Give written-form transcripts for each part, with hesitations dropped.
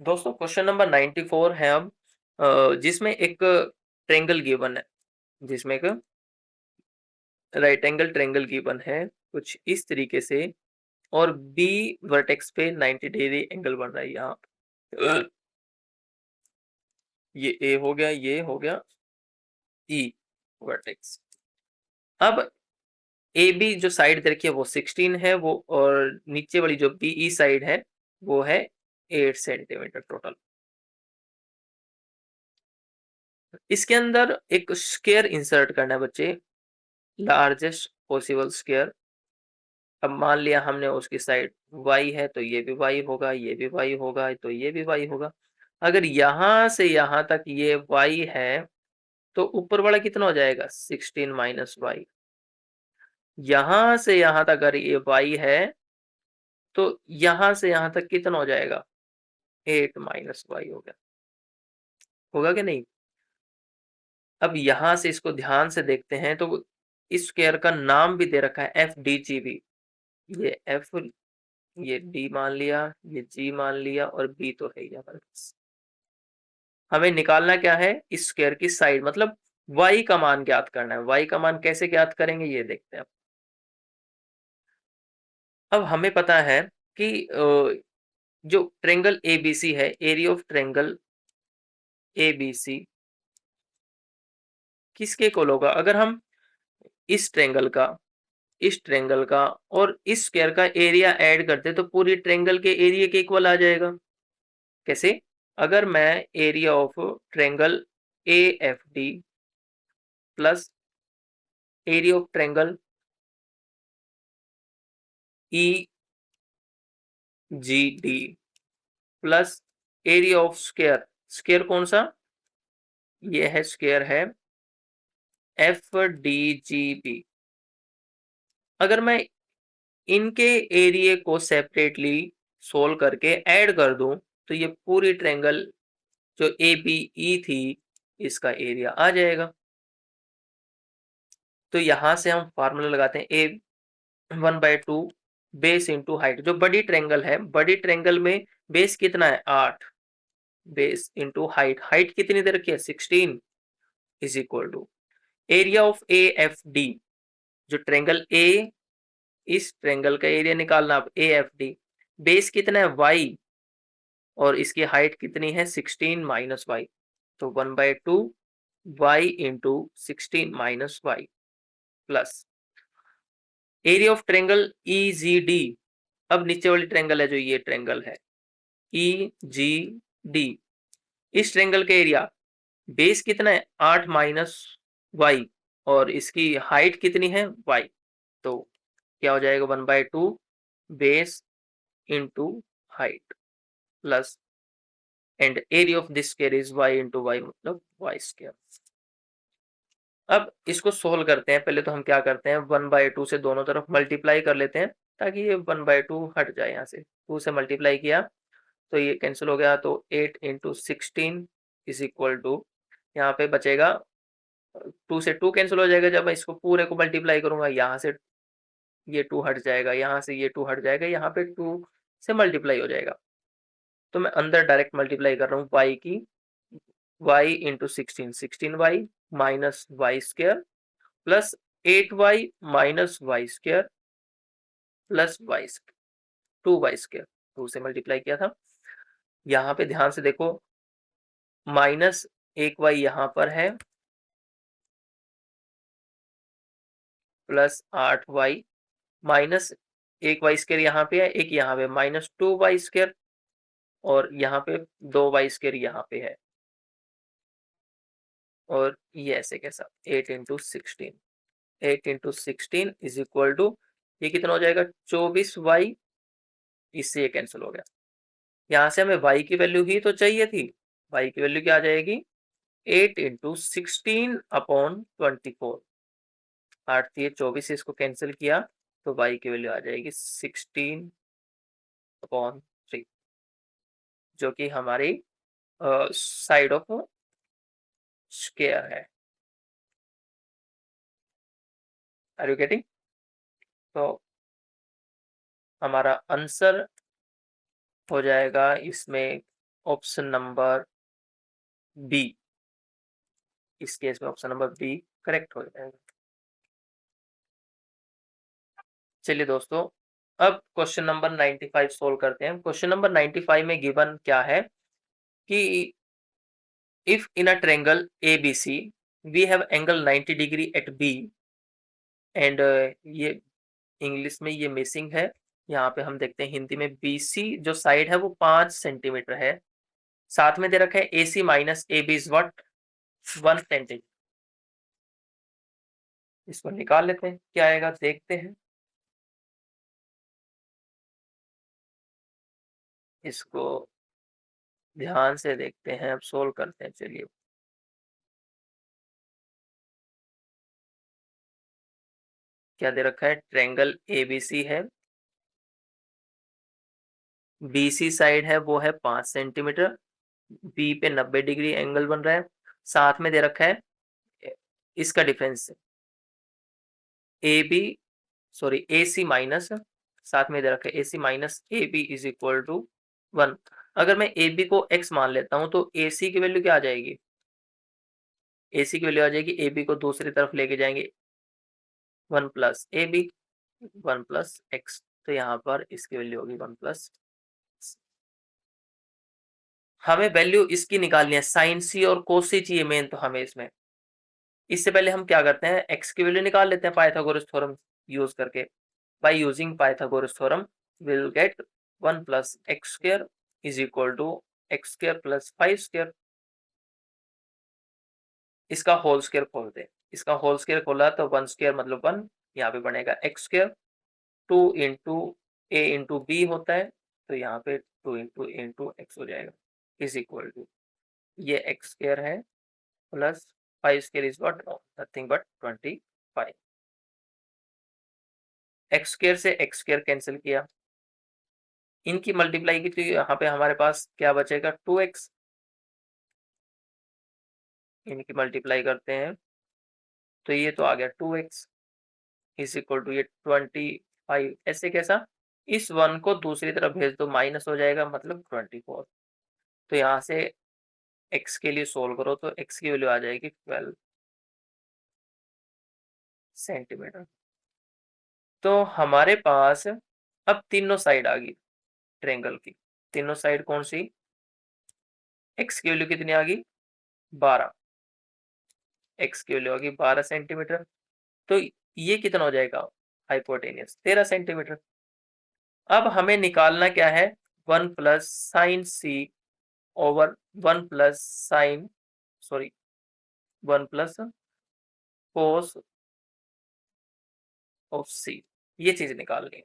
दोस्तों question number 94 है अब जिसमें एक ट्रेंगल गिवन है, जिसमें एक राइट एंगल ट्रेंगल गिवन है कुछ इस तरीके से, और बी वर्टेक्स पे 90 डिग्री एंगल बन रहा है यहाँ पे। ये ए हो गया, ये हो गया ई वर्टेक्स। अब ए बी जो साइड दे रखी है वो 16 है, वो और नीचे वाली जो बी ई साइड है वो है 8 सेंटीमीटर टोटल। इसके अंदर एक स्क्वायर इंसर्ट करना है बच्चे, लार्जेस्ट पॉसिबल स्क्वायर। अब मान लिया हमने उसकी साइड y है तो ये भी y होगा, ये भी y होगा, तो ये भी y होगा। अगर यहां से यहां तक ये y है तो ऊपर वाला कितना हो जाएगा 16 माइनस वाई। यहां से यहां तक अगर ये y है तो यहां से यहां तक कितना हो जाएगा 8 माइनस वाई हो गया, होगा कि नहीं। अब यहां से इसको ध्यान से देखते हैं तो इस स्क्वायर का नाम भी दे रखा है एफ डी जी बी। ये एफ, ये डी मान लिया, ये जी मान लिया, और बी तो है ही हमारे पास। हमें निकालना क्या है इस स्क्वायर की साइड, मतलब y का मान ज्ञात करना है। y का मान कैसे ज्ञात करेंगे ये देखते हैं। अब हमें पता है कि जो ट्रेंगल एबीसी है, एरिया ऑफ ट्रेंगल एबीसी किसके इक्वल होगा। अगर हम इस ट्रेंगल का, इस ट्रेंगल का और इस स्क्वायर का एरिया ऐड करते तो पूरी ट्रेंगल के एरिया के इक्वल आ जाएगा। कैसे, अगर मैं area of triangle A F D plus area of triangle E G D plus area of square, square कौन सा, ये है स्क्वायर है एफ डी जी बी। अगर मैं इनके एरिया को सेपरेटली सोल्व करके ऐड कर दूं तो ये पूरी ट्रेंगल जो ए बी ई थी इसका एरिया आ जाएगा। तो यहां से हम फार्मूला लगाते हैं ए 1/2 बेस इंटू हाइट। जो बड़ी ट्रेंगल है, बड़ी ट्रेंगल में बेस कितना है 8, बेस इंटू हाइट, हाइट कितनी दे रखी है 16, is equal to area of A F D. जो ट्रेंगल ए, इस ट्रेंगल का एरिया निकालना अब ए एफ डी, बेस कितना है वाई और इसकी हाइट कितनी है 16 माइनस वाई, तो 1/2 Y into 16 minus Y plus area of triangle E G D. अब नीचे वाली ट्रेंगल है जो ये ट्रेंगल है ई जी डी, इस ट्रेंगल का एरिया बेस कितना है 8 माइनस वाई और इसकी हाइट कितनी है वाई, तो क्या हो जाएगा 1/2 base into height plus and area of this square is Y into Y, मतलब वाई स्क्वायर। अब इसको सोल्व करते हैं। पहले तो हम क्या करते हैं 1/2 से दोनों तरफ मल्टीप्लाई कर लेते हैं ताकि ये 1/2 हट जाए। यहाँ से 2 से मल्टीप्लाई किया तो ये कैंसिल हो गया, तो 8 इंटू 16 इज इक्वल टू, यहाँ पे बचेगा 2 से 2 कैंसिल हो जाएगा। जब मैं इसको पूरे को मल्टीप्लाई करूंगा यहाँ से ये 2 हट जाएगा, यहाँ से ये 2 हट जाएगा, यहाँ पे 2 से मल्टीप्लाई हो जाएगा। तो मैं अंदर डायरेक्ट मल्टीप्लाई कर रहा हूँ y की, y into 16, 16y minus Y square plus 8y minus Y square plus Y square, 2y square, 2 से मल्टीप्लाई किया था। यहाँ पे ध्यान से देखो माइनस 1y यहाँ पर है plus 8y minus 1y square यहाँ पे है, एक यहाँ पे माइनस 2y स्क्वायर और यहाँ पे 2y स्क्वायर यहाँ पे है, और ये ऐसे कैसा 8 into 16, 8 into 16 is equal to ये कितना हो जाएगा 24y, इससे ये कैंसिल हो गया। यहाँ से हमें y की वैल्यू ही तो चाहिए थी, y की वैल्यू क्या आ जाएगी 8 इंटू 16 अपॉन 24, 8 थी 24 से इसको कैंसिल किया तो y की वैल्यू आ जाएगी 16 अपॉन 3, जो कि हमारी साइड ऑफ स्क्वायर है। Are you getting. तो हमारा आंसर हो जाएगा इसमें ऑप्शन नंबर बी, इस केस में ऑप्शन नंबर बी करेक्ट हो जाएगा। चलिए दोस्तों, अब क्वेश्चन नंबर 95 सोल्व करते हैं। क्वेश्चन नंबर 95 में गिवन क्या है कि if in a triangle ABC we have angle 90 degree at B and ये इंग्लिश में ये मिसिंग है, यहाँ पे हम देखते हैं हिंदी में BC जो साइड है वो 5 सेंटीमीटर है, साथ में दे रखा है AC minus AB is what 1 centimetre. इसको निकाल लेते हैं, क्या आएगा देखते हैं। इसको ध्यान से देखते हैं, अब सोल्व करते हैं। चलिए, क्या दे रखा है, ट्रायंगल ABC है, BC साइड है वो है 5 सेंटीमीटर, बी पे 90 डिग्री एंगल बन रहा है, साथ में दे रखा है इसका difference AB sorry AC minus, साथ में दे रखा है AC minus AB is equal to 1। अगर मैं AB को x मान लेता हूं तो AC की वैल्यू क्या आ जाएगी, AC की वैल्यू आ जाएगी, AB को दूसरी तरफ लेके जाएंगे 1 प्लस AB 1 प्लस एक्स, तो यहाँ पर इसकी वैल्यू होगी 1 प्लस। हमें वैल्यू इसकी निकालनी है, साइन सी और कोस सी चाहिए मेन तो हमें इसमें। इससे पहले हम क्या करते हैं, x की वैल्यू निकाल लेते हैं पाइथागोरस थ्योरम यूज करके। By using Pythagoras theorem will get 1 plus X square is equal to X square plus 5 square. इसका होल स्क्वायर खोलते हैं, इसका होल स्क्वायर खोला तो 1 स्क्वायर मतलब 1, यहाँ पे बनेगा एक्स स्क्वायर, 2 इंटू ए इंटू बी होता है, तो यहाँ पे 2 इंटू ए इंटू एक्स हो जाएगा इज इक्वल टू, ये एक्स स्क्वायर है plus 5 square is what nothing but 25। X square से एक्स स्क्वायर कैंसिल किया, इनकी मल्टीप्लाई की तो यहाँ पे हमारे पास क्या बचेगा 2x, इनकी मल्टीप्लाई करते हैं तो ये तो आ गया 2x इज इक्वल टू ये 25। ऐसे कैसा, इस 1 को दूसरी तरफ भेज दो माइनस हो जाएगा मतलब 24। तो यहाँ से x के लिए सोल्व करो तो x की वैल्यू आ जाएगी 12 सेंटीमीटर। तो हमारे पास अब तीनों साइड आ गई ट्रायंगल की, तीनों साइड कौन सी, x की वैल्यू कितनी आ गई 12, x की वैल्यू आ गई 12 सेंटीमीटर, तो ये कितना हो जाएगा हाइपोटेनियस 13 सेंटीमीटर। अब हमें निकालना क्या है, 1 plus sine C over 1 plus sine sorry 1 plus cos of C, ये चीज निकालनी है।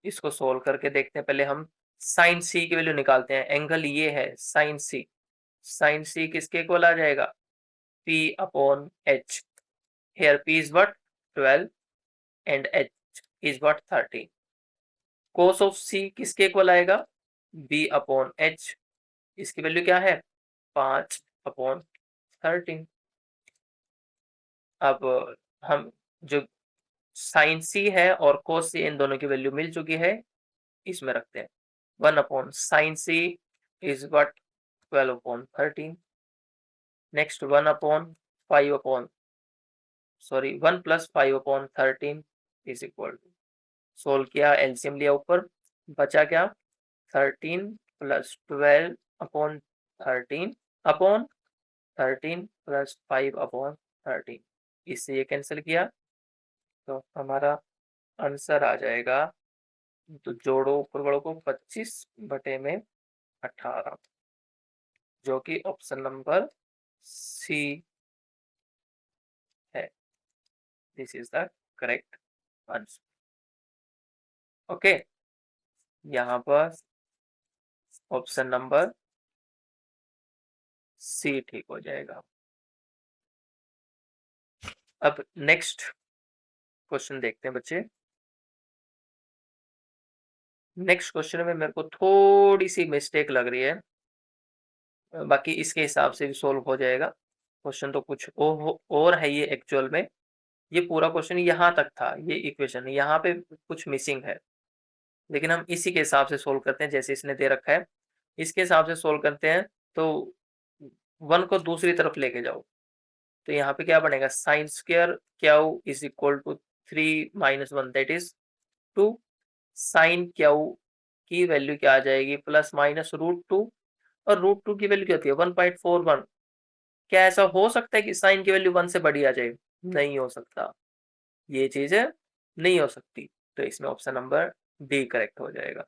इसको सोल्व करके देखते हैं, पहले हम साइन सी की वैल्यू निकालते हैं। एंगल ये है साइन सी, साइन सी किसके इक्वल आ जाएगा P upon H, here P is what 12 and H is what 30। cos of C किसके इक्वल आएगा B अपॉन H, इसकी वैल्यू क्या है 5 अपॉन 13। अब हम जो साइन सी है और cos C इन दोनों की वैल्यू मिल चुकी है, इसमें रखते हैं 1 upon sine C is what 12 upon 13। Next 1 upon 5 upon sorry 1 plus 5 upon 13 is equal to, solve किया एलसीएम लिया ऊपर, बचा क्या 13 plus 12 upon 13 upon 13 plus 5 upon 13, इससे ये कैंसिल किया तो हमारा आंसर आ जाएगा, तो जोड़ो ऊपर वालों को 25 बटे में 18, जो कि ऑप्शन नंबर सी है। This is the correct answer. Okay, यहाँ पर ऑप्शन नंबर सी ठीक हो जाएगा। अब नेक्स्ट क्वेश्चन देखते हैं बच्चे। नेक्स्ट क्वेश्चन में मेरे को थोड़ी सी मिस्टेक लग रही है, बाकी इसके हिसाब से भी सोल्व हो जाएगा। क्वेश्चन तो कुछ और है ये एक्चुअल में, ये पूरा क्वेश्चन यहाँ तक था, ये इक्वेशन यहाँ पे कुछ मिसिंग है, लेकिन हम इसी के हिसाब से सोल्व करते हैं जैसे इसने दे रखा है। इसके हिसाब से सोल्व करते हैं तो 1 को दूसरी तरफ लेके जाओ, तो यहाँ पे क्या बनेगा, sine square Q is equal to 3 minus 1 that is 2। Sine Q की वैल्यू क्या आ जाएगी, प्लस माइनस √2, और √2 की वैल्यू क्या होती है 1.41। क्या ऐसा हो सकता है कि साइन की वैल्यू 1 से बड़ी आ जाए? नहीं हो सकता, ये चीज नहीं हो सकती। तो इसमें ऑप्शन नंबर डी करेक्ट हो जाएगा।